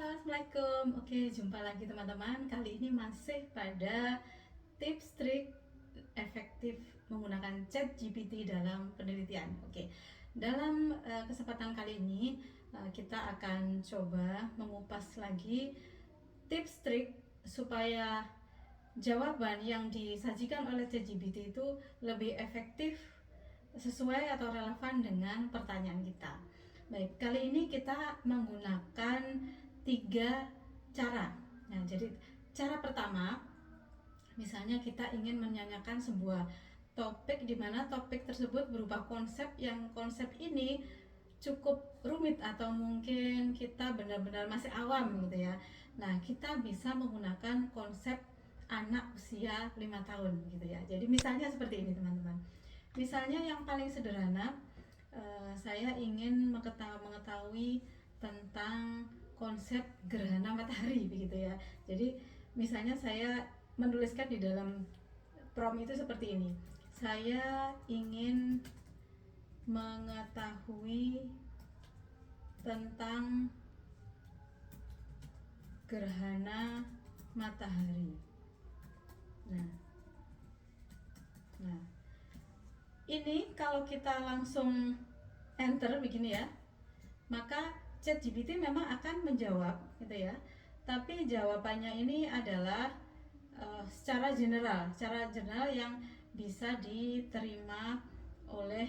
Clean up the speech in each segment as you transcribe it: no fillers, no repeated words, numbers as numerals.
Assalamualaikum. Oke, jumpa lagi teman-teman. Kali ini masih pada tips trik efektif menggunakan ChatGPT dalam penelitian. Oke, dalam kesempatan kali ini kita akan coba mengupas lagi tips trik supaya jawaban yang disajikan oleh ChatGPT itu lebih efektif sesuai atau relevan dengan pertanyaan kita. Baik, kali ini kita menggunakan 3 cara. Nah, jadi cara pertama, misalnya kita ingin menanyakan sebuah topik di mana topik tersebut berupa konsep yang konsep ini cukup rumit atau mungkin kita benar-benar masih awam gitu ya. Nah, kita bisa menggunakan konsep anak usia 5 tahun gitu ya. Jadi misalnya seperti ini teman-teman. Misalnya yang paling sederhana, saya ingin mengetahui tentang konsep gerhana matahari begitu ya. Jadi misalnya saya menuliskan di dalam prompt itu seperti ini. Saya ingin mengetahui tentang gerhana matahari. Nah, nah ini kalau kita langsung enter begini ya, maka ChatGPT memang akan menjawab gitu ya. Tapi jawabannya ini adalah secara general yang bisa diterima oleh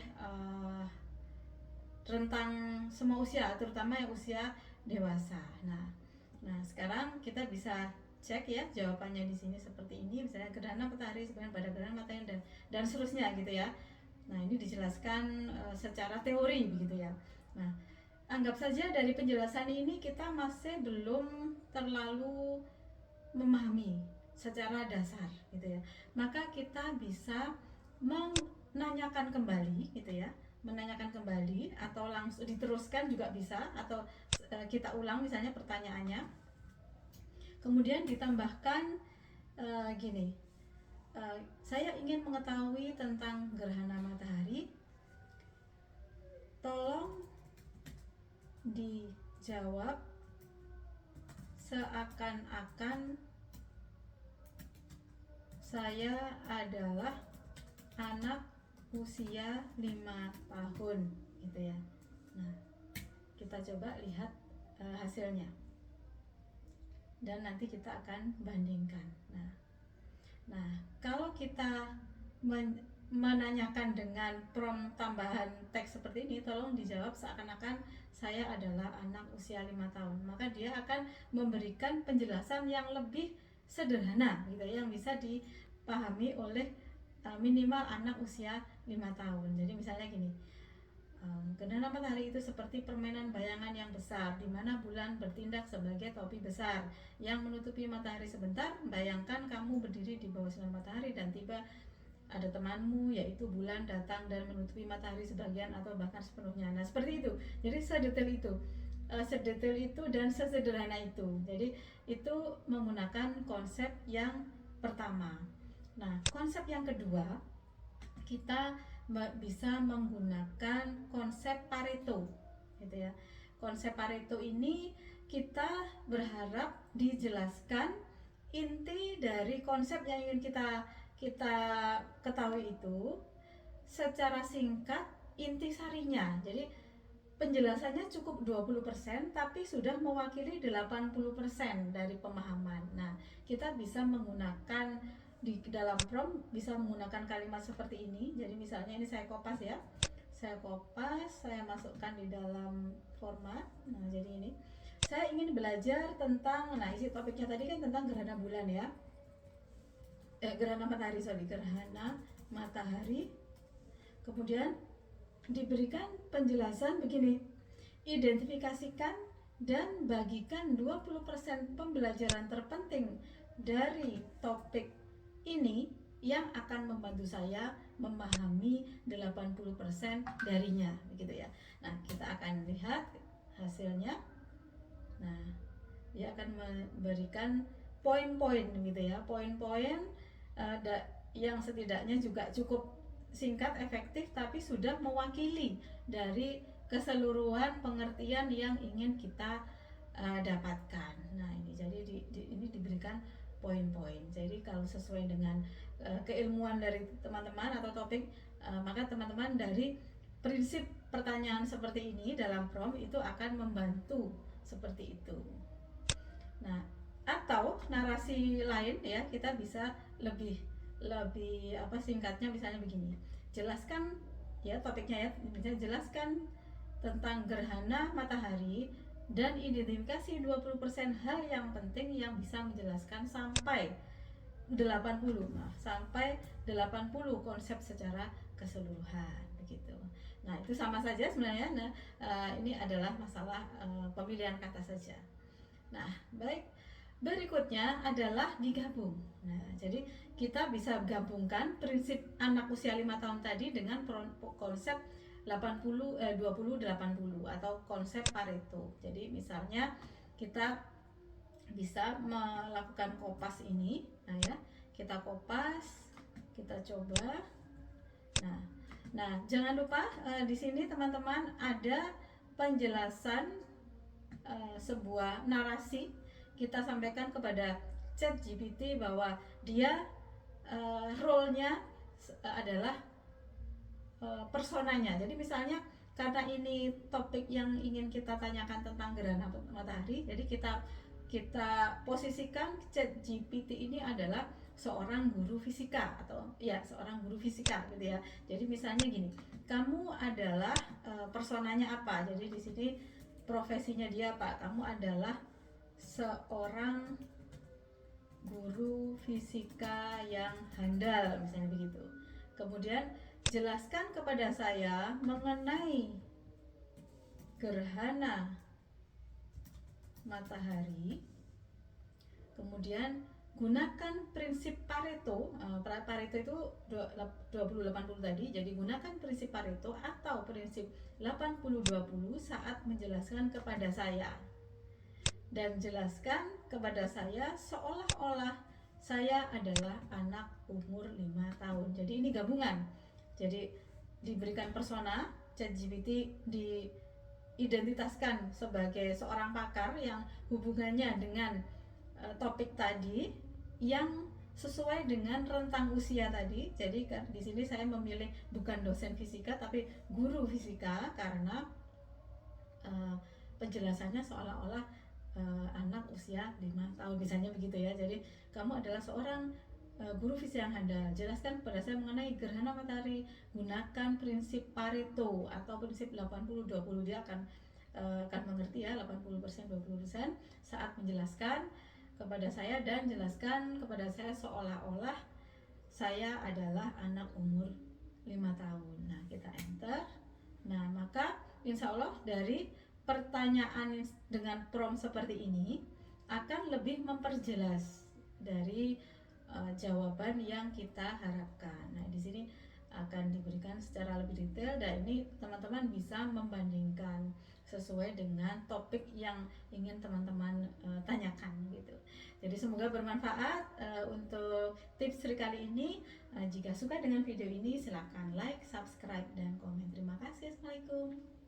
rentang semua usia, terutama yang usia dewasa. Nah, sekarang kita bisa cek ya jawabannya di sini seperti ini, misalnya gerhana matahari sebenarnya pada gerhana matahari dan seterusnya gitu ya. Nah, ini dijelaskan secara teori begitu ya. Nah, anggap saja dari penjelasan ini kita masih belum terlalu memahami secara dasar gitu ya. Maka kita bisa menanyakan kembali gitu ya, menanyakan kembali atau langsung diteruskan juga bisa, atau kita ulang misalnya pertanyaannya, kemudian ditambahkan gini, saya ingin mengetahui tentang gerhana matahari, tolong dijawab seakan-akan saya adalah anak usia 5 tahun gitu ya. Nah, kita coba lihat hasilnya dan nanti kita akan bandingkan. Nah, kalau kita menanyakan dengan prompt tambahan teks seperti ini, tolong dijawab seakan-akan saya adalah anak usia 5 tahun, maka dia akan memberikan penjelasan yang lebih sederhana gitu ya, yang bisa dipahami oleh minimal anak usia 5 tahun. Jadi misalnya gini, gerhana matahari itu seperti permainan bayangan yang besar, di mana bulan bertindak sebagai topi besar yang menutupi matahari sebentar. Bayangkan kamu berdiri di bawah sinar matahari dan tiba ada temanmu yaitu bulan datang dan menutupi matahari sebagian atau bahkan sepenuhnya. Nah, seperti itu. Jadi sedetail itu dan sesederhana itu. Jadi itu menggunakan konsep yang pertama. Nah, konsep yang kedua, kita bisa menggunakan konsep Pareto gitu ya. Konsep Pareto ini kita berharap dijelaskan inti dari konsep yang ingin kita ketahui itu secara singkat, intisarinya. Jadi penjelasannya cukup 20% tapi sudah mewakili 80% dari pemahaman. Nah, kita bisa menggunakan di dalam prompt, bisa menggunakan kalimat seperti ini. Jadi misalnya ini saya kopas ya. Saya masukkan di dalam format. Nah, jadi ini saya ingin belajar tentang, nah isi topiknya tadi kan tentang gerhana bulan ya. Gerhana matahari. Kemudian diberikan penjelasan begini, identifikasikan dan bagikan 20% pembelajaran terpenting dari topik ini yang akan membantu saya memahami 80% darinya begitu ya. Nah, kita akan lihat hasilnya. Nah, dia akan memberikan poin-poin gitu ya, poin-poin yang setidaknya juga cukup singkat, efektif, tapi sudah mewakili dari keseluruhan pengertian yang ingin kita dapatkan. Nah ini jadi ini diberikan poin-poin. Jadi kalau sesuai dengan keilmuan dari teman-teman atau topik, maka teman-teman dari prinsip pertanyaan seperti ini dalam prompt itu akan membantu seperti itu. Nah, atau narasi lain ya, kita bisa lebih singkatnya, misalnya begini. Jelaskan ya topiknya ya, misalnya jelaskan tentang gerhana matahari dan identifikasi 20% hal yang penting yang bisa menjelaskan sampai 80. Nah, sampai 80 konsep secara keseluruhan begitu. Nah, itu sama saja sebenarnya. Nah, ini adalah masalah pemilihan kata saja. Nah, baik. Berikutnya adalah digabung. Nah, jadi kita bisa gabungkan prinsip anak usia 5 tahun tadi dengan konsep 80 20 80 atau konsep Pareto. Jadi misalnya kita bisa melakukan kopas ini. Nah, ya. Kita kopas, kita coba. Nah, jangan lupa di sini teman-teman ada penjelasan sebuah narasi. Kita sampaikan kepada ChatGPT bahwa dia role-nya adalah personanya. Jadi misalnya karena ini topik yang ingin kita tanyakan tentang gerhana matahari, jadi kita posisikan ChatGPT ini adalah seorang guru fisika atau ya seorang guru fisika gitu ya. Jadi misalnya gini, kamu adalah personanya apa? Jadi di sini profesinya dia apa? Kamu adalah seorang guru fisika yang handal misalnya begitu. Kemudian jelaskan kepada saya mengenai gerhana matahari. Kemudian gunakan prinsip Pareto. Pareto itu 20-80 tadi. Jadi gunakan prinsip Pareto atau prinsip 80-20 saat menjelaskan kepada saya. Dan jelaskan kepada saya seolah-olah saya adalah anak umur 5 tahun. Jadi ini gabungan. Jadi diberikan persona, ChatGPT diidentitaskan sebagai seorang pakar yang hubungannya dengan topik tadi yang sesuai dengan rentang usia tadi. Jadi di sini saya memilih bukan dosen fisika tapi guru fisika karena penjelasannya seolah-olah anak usia 5 tahun misalnya begitu ya. Jadi kamu adalah seorang guru fisika yang handal. Jelaskan kepada saya mengenai gerhana matahari. Gunakan prinsip Pareto atau prinsip 80-20. Dia akan mengerti ya, 80% 20% saat menjelaskan kepada saya, dan jelaskan kepada saya seolah-olah saya adalah anak umur 5 tahun. Nah, kita enter. Nah, maka insya Allah dari pertanyaan dengan prompt seperti ini akan lebih memperjelas dari jawaban yang kita harapkan. Nah, di sini akan diberikan secara lebih detail dan ini teman-teman bisa membandingkan sesuai dengan topik yang ingin teman-teman tanyakan gitu. Jadi semoga bermanfaat untuk tips kali ini. Jika suka dengan video ini silahkan like, subscribe, dan komen. Terima kasih. Assalamualaikum.